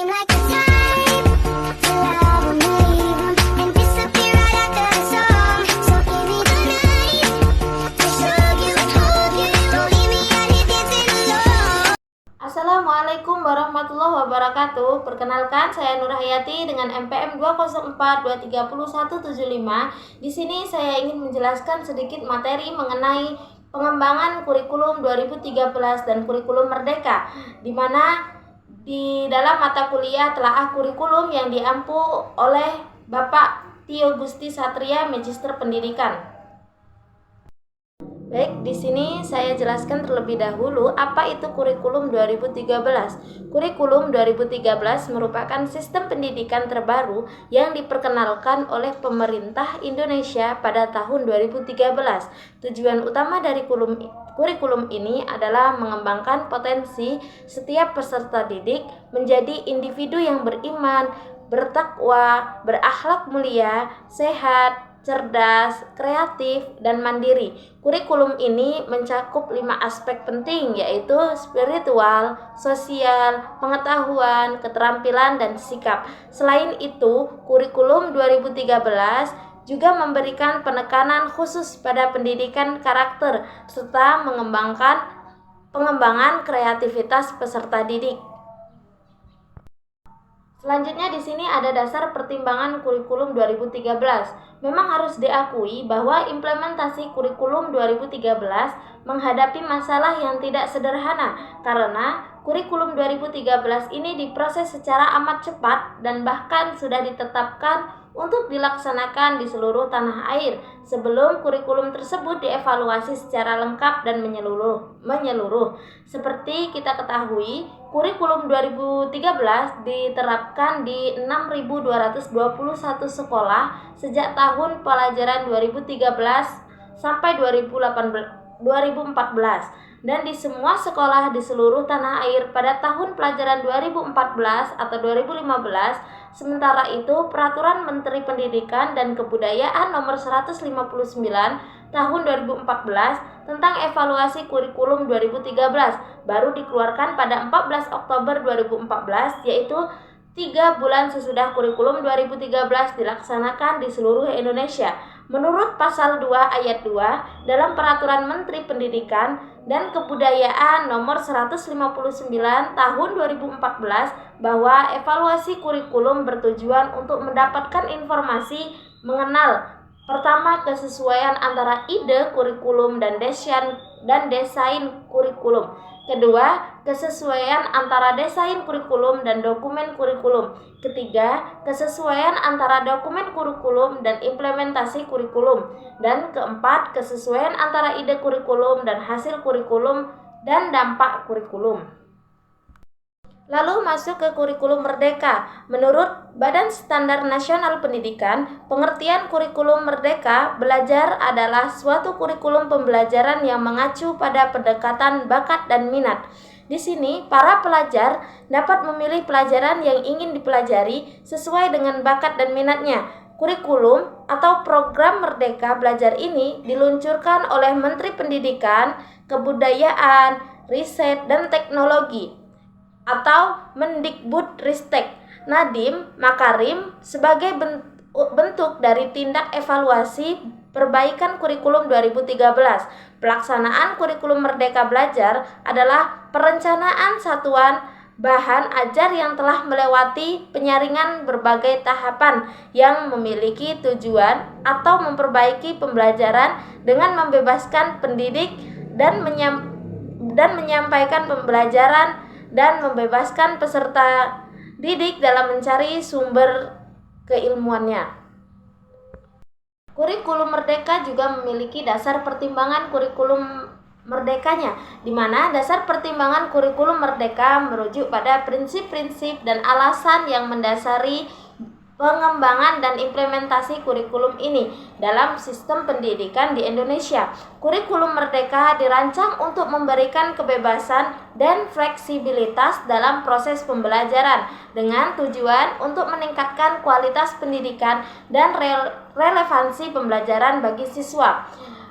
seem like the type to love and leave 'em and disappear right after the song. So give me the night to show you, hold you. Don't leave me out here dancing alone. Assalamualaikum warahmatullahi wabarakatuh. Perkenalkan, saya Nur Hayati dengan MPM 204230175. Di sini saya ingin menjelaskan sedikit materi mengenai pengembangan kurikulum 2013 dan kurikulum merdeka, di mana di dalam mata kuliah telaah kurikulum yang diampu oleh Bapak Tio Gusti Satria, Magister Pendidikan. Baik, di sini saya jelaskan terlebih dahulu apa itu kurikulum 2013. Kurikulum 2013 merupakan sistem pendidikan terbaru yang diperkenalkan oleh pemerintah Indonesia pada tahun 2013. Tujuan utama dari kurikulum ini adalah mengembangkan potensi setiap peserta didik menjadi individu yang beriman, bertakwa, berakhlak mulia, sehat, cerdas, kreatif, dan mandiri. Kurikulum ini mencakup 5 aspek penting, yaitu spiritual, sosial, pengetahuan, keterampilan, dan sikap. Selain itu, kurikulum 2013 juga memberikan penekanan khusus pada pendidikan karakter serta pengembangan kreativitas peserta didik. Selanjutnya di sini ada dasar pertimbangan kurikulum 2013. Memang harus diakui bahwa implementasi kurikulum 2013 menghadapi masalah yang tidak sederhana karena kurikulum 2013 ini diproses secara amat cepat dan bahkan sudah ditetapkan untuk dilaksanakan di seluruh tanah air sebelum kurikulum tersebut dievaluasi secara lengkap dan menyeluruh. Seperti kita ketahui, kurikulum 2013 diterapkan di 6.221 sekolah sejak tahun pelajaran 2013 sampai 2014 dan di semua sekolah di seluruh tanah air pada tahun pelajaran 2014 atau 2015. Sementara itu, Peraturan Menteri Pendidikan dan Kebudayaan Nomor 159 Tahun 2014 tentang evaluasi kurikulum 2013 baru dikeluarkan pada 14 Oktober 2014, yaitu 3 bulan sesudah kurikulum 2013 dilaksanakan di seluruh Indonesia. Menurut Pasal 2 Ayat 2 dalam Peraturan Menteri Pendidikan dan Kebudayaan Nomor 159 Tahun 2014 bahwa evaluasi kurikulum bertujuan untuk mendapatkan informasi mengenal pertama, kesesuaian antara ide kurikulum dan desain kurikulum. Kedua, kesesuaian antara desain kurikulum dan dokumen kurikulum. Ketiga, kesesuaian antara dokumen kurikulum dan implementasi kurikulum. Dan keempat, kesesuaian antara ide kurikulum dan hasil kurikulum dan dampak kurikulum. Lalu masuk ke kurikulum merdeka. Menurut Badan Standar Nasional Pendidikan, pengertian kurikulum merdeka belajar adalah suatu kurikulum pembelajaran yang mengacu pada pendekatan bakat dan minat. Di sini, para pelajar dapat memilih pelajaran yang ingin dipelajari sesuai dengan bakat dan minatnya. Kurikulum atau program Merdeka Belajar ini diluncurkan oleh Menteri Pendidikan, Kebudayaan, Riset, dan Teknologi atau Mendikbudristek Nadiem Makarim sebagai bentuk dari tindak evaluasi perbaikan kurikulum 2013. Pelaksanaan kurikulum Merdeka Belajar adalah perencanaan satuan bahan ajar yang telah melewati penyaringan berbagai tahapan yang memiliki tujuan atau memperbaiki pembelajaran dengan membebaskan pendidik dan menyampaikan pembelajaran dan membebaskan peserta didik dalam mencari sumber keilmuannya. Kurikulum Merdeka juga memiliki dasar pertimbangan kurikulum merdekanya, di mana dasar pertimbangan kurikulum merdeka merujuk pada prinsip-prinsip dan alasan yang mendasari pengembangan dan implementasi kurikulum ini dalam sistem pendidikan di Indonesia. Kurikulum merdeka dirancang untuk memberikan kebebasan dan fleksibilitas dalam proses pembelajaran dengan tujuan untuk meningkatkan kualitas pendidikan dan relevansi pembelajaran bagi siswa.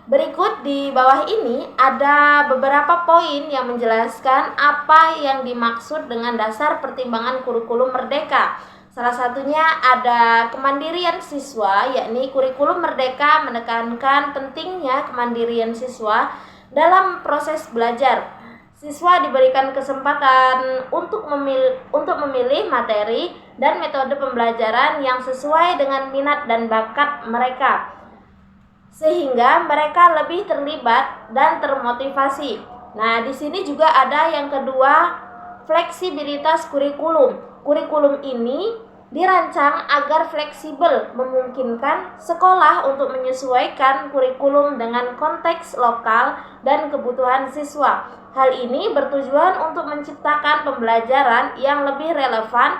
Berikut di bawah ini ada beberapa poin yang menjelaskan apa yang dimaksud dengan dasar pertimbangan kurikulum merdeka. Salah satunya ada kemandirian siswa, yakni kurikulum merdeka menekankan pentingnya kemandirian siswa dalam proses belajar. Siswa diberikan kesempatan untuk memilih materi dan metode pembelajaran yang sesuai dengan minat dan bakat mereka, sehingga mereka lebih terlibat dan termotivasi. Nah, di sini juga ada yang kedua, fleksibilitas kurikulum. Kurikulum ini dirancang agar fleksibel, memungkinkan sekolah untuk menyesuaikan kurikulum dengan konteks lokal dan kebutuhan siswa. Hal ini bertujuan untuk menciptakan pembelajaran yang lebih relevan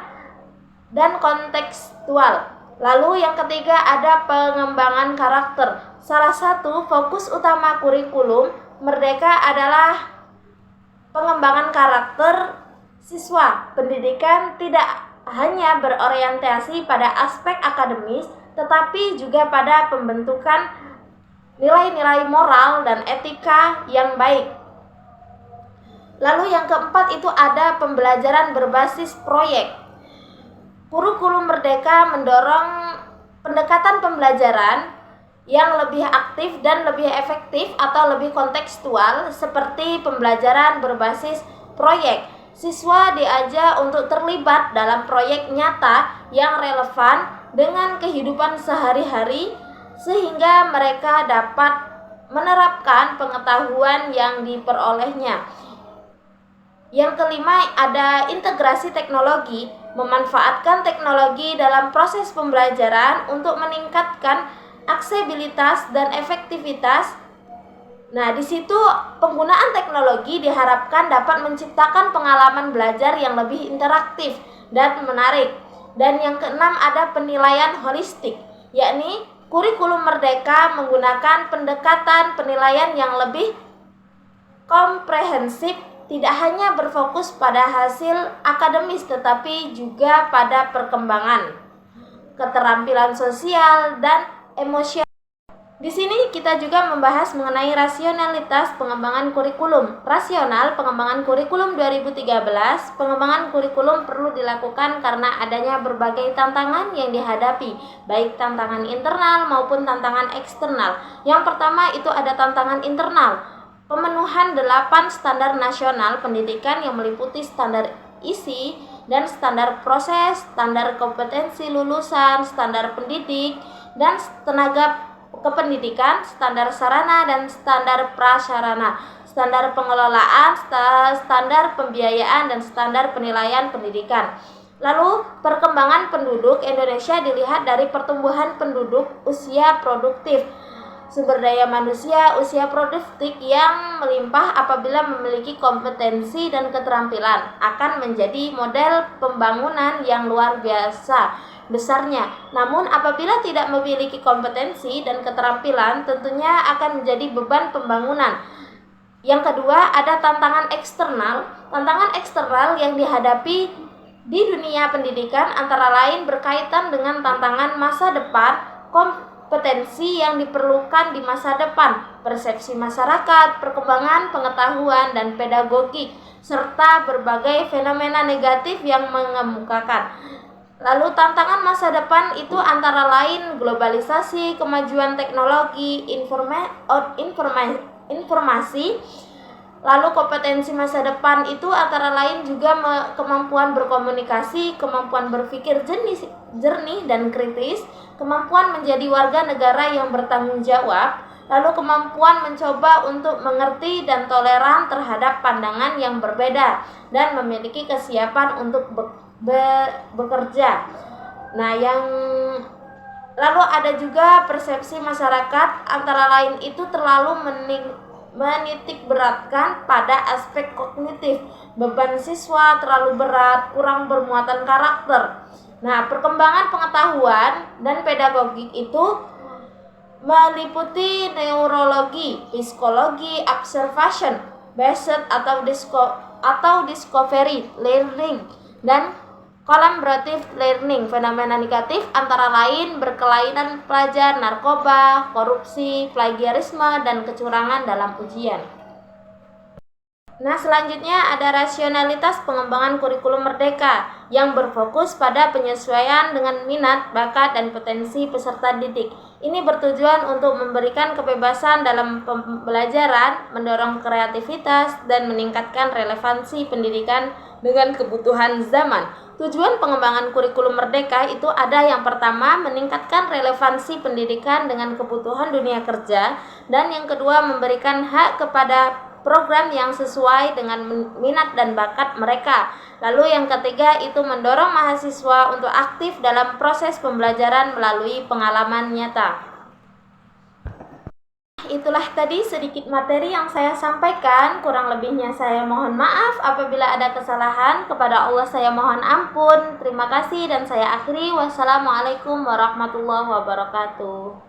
dan kontekstual. Lalu yang ketiga ada pengembangan karakter. Salah satu fokus utama kurikulum merdeka adalah pengembangan karakter siswa. Pendidikan tidak hanya berorientasi pada aspek akademis, tetapi juga pada pembentukan nilai-nilai moral dan etika yang baik. Lalu yang keempat itu ada pembelajaran berbasis proyek. Kurikulum merdeka mendorong pendekatan pembelajaran yang lebih aktif dan lebih efektif atau lebih kontekstual, seperti pembelajaran berbasis proyek. Siswa diajak untuk terlibat dalam proyek nyata yang relevan dengan kehidupan sehari-hari, sehingga mereka dapat menerapkan pengetahuan yang diperolehnya. Yang kelima ada integrasi teknologi, memanfaatkan teknologi dalam proses pembelajaran untuk meningkatkan aksesibilitas dan efektivitas. Nah, di situ penggunaan teknologi diharapkan dapat menciptakan pengalaman belajar yang lebih interaktif dan menarik. Dan yang keenam ada penilaian holistik, yakni kurikulum merdeka menggunakan pendekatan penilaian yang lebih komprehensif, tidak hanya berfokus pada hasil akademis tetapi juga pada perkembangan, keterampilan sosial dan emosional. Di sini kita juga membahas mengenai rasionalitas pengembangan kurikulum. Rasional pengembangan kurikulum 2013, pengembangan kurikulum perlu dilakukan karena adanya berbagai tantangan yang dihadapi, baik tantangan internal maupun tantangan eksternal. Yang pertama itu ada tantangan internal, pemenuhan 8 standar nasional pendidikan yang meliputi standar isi dan standar proses, standar kompetensi lulusan, standar pendidik dan tenaga kependidikan, standar sarana dan standar prasarana, standar pengelolaan, standar pembiayaan dan standar penilaian pendidikan. Lalu perkembangan penduduk Indonesia dilihat dari pertumbuhan penduduk, usia produktif, sumber daya manusia, usia produktif yang melimpah apabila memiliki kompetensi dan keterampilan akan menjadi model pembangunan yang luar biasa besarnya. Namun apabila tidak memiliki kompetensi dan keterampilan, tentunya akan menjadi beban pembangunan. Yang kedua ada tantangan eksternal. Tantangan eksternal yang dihadapi di dunia pendidikan antara lain berkaitan dengan tantangan masa depan, kompetensi yang diperlukan di masa depan, persepsi masyarakat, perkembangan pengetahuan dan pedagogik, serta berbagai fenomena negatif yang mengemukakan. Lalu tantangan masa depan itu antara lain globalisasi, kemajuan teknologi, informasi. Lalu kompetensi masa depan itu antara lain juga kemampuan berkomunikasi, kemampuan berpikir jernih dan kritis, kemampuan menjadi warga negara yang bertanggung jawab, lalu kemampuan mencoba untuk mengerti dan toleran terhadap pandangan yang berbeda, dan memiliki kesiapan untuk bekerja. Nah, lalu ada juga persepsi masyarakat antara lain itu terlalu menitik beratkan pada aspek kognitif, beban siswa terlalu berat, kurang bermuatan karakter. Nah, perkembangan pengetahuan dan pedagogik itu meliputi neurologi, psikologi, observation based atau discovery learning, dan Collaborative learning, fenomena negatif antara lain berkelainan pelajar, narkoba, korupsi, plagiarisme, dan kecurangan dalam ujian. Nah, selanjutnya ada rasionalitas pengembangan kurikulum merdeka yang berfokus pada penyesuaian dengan minat, bakat, dan potensi peserta didik. Ini bertujuan untuk memberikan kebebasan dalam pembelajaran, mendorong kreativitas, dan meningkatkan relevansi pendidikan dengan kebutuhan zaman. Tujuan pengembangan kurikulum merdeka itu ada yang pertama, meningkatkan relevansi pendidikan dengan kebutuhan dunia kerja, dan yang kedua, memberikan hak kepada program yang sesuai dengan minat dan bakat mereka. Lalu yang ketiga itu mendorong mahasiswa untuk aktif dalam proses pembelajaran melalui pengalaman nyata. Itulah tadi sedikit materi yang saya sampaikan, kurang lebihnya saya mohon maaf. Apabila ada kesalahan, kepada Allah saya mohon ampun. Terima kasih dan saya akhiri. Wassalamualaikum warahmatullahi wabarakatuh.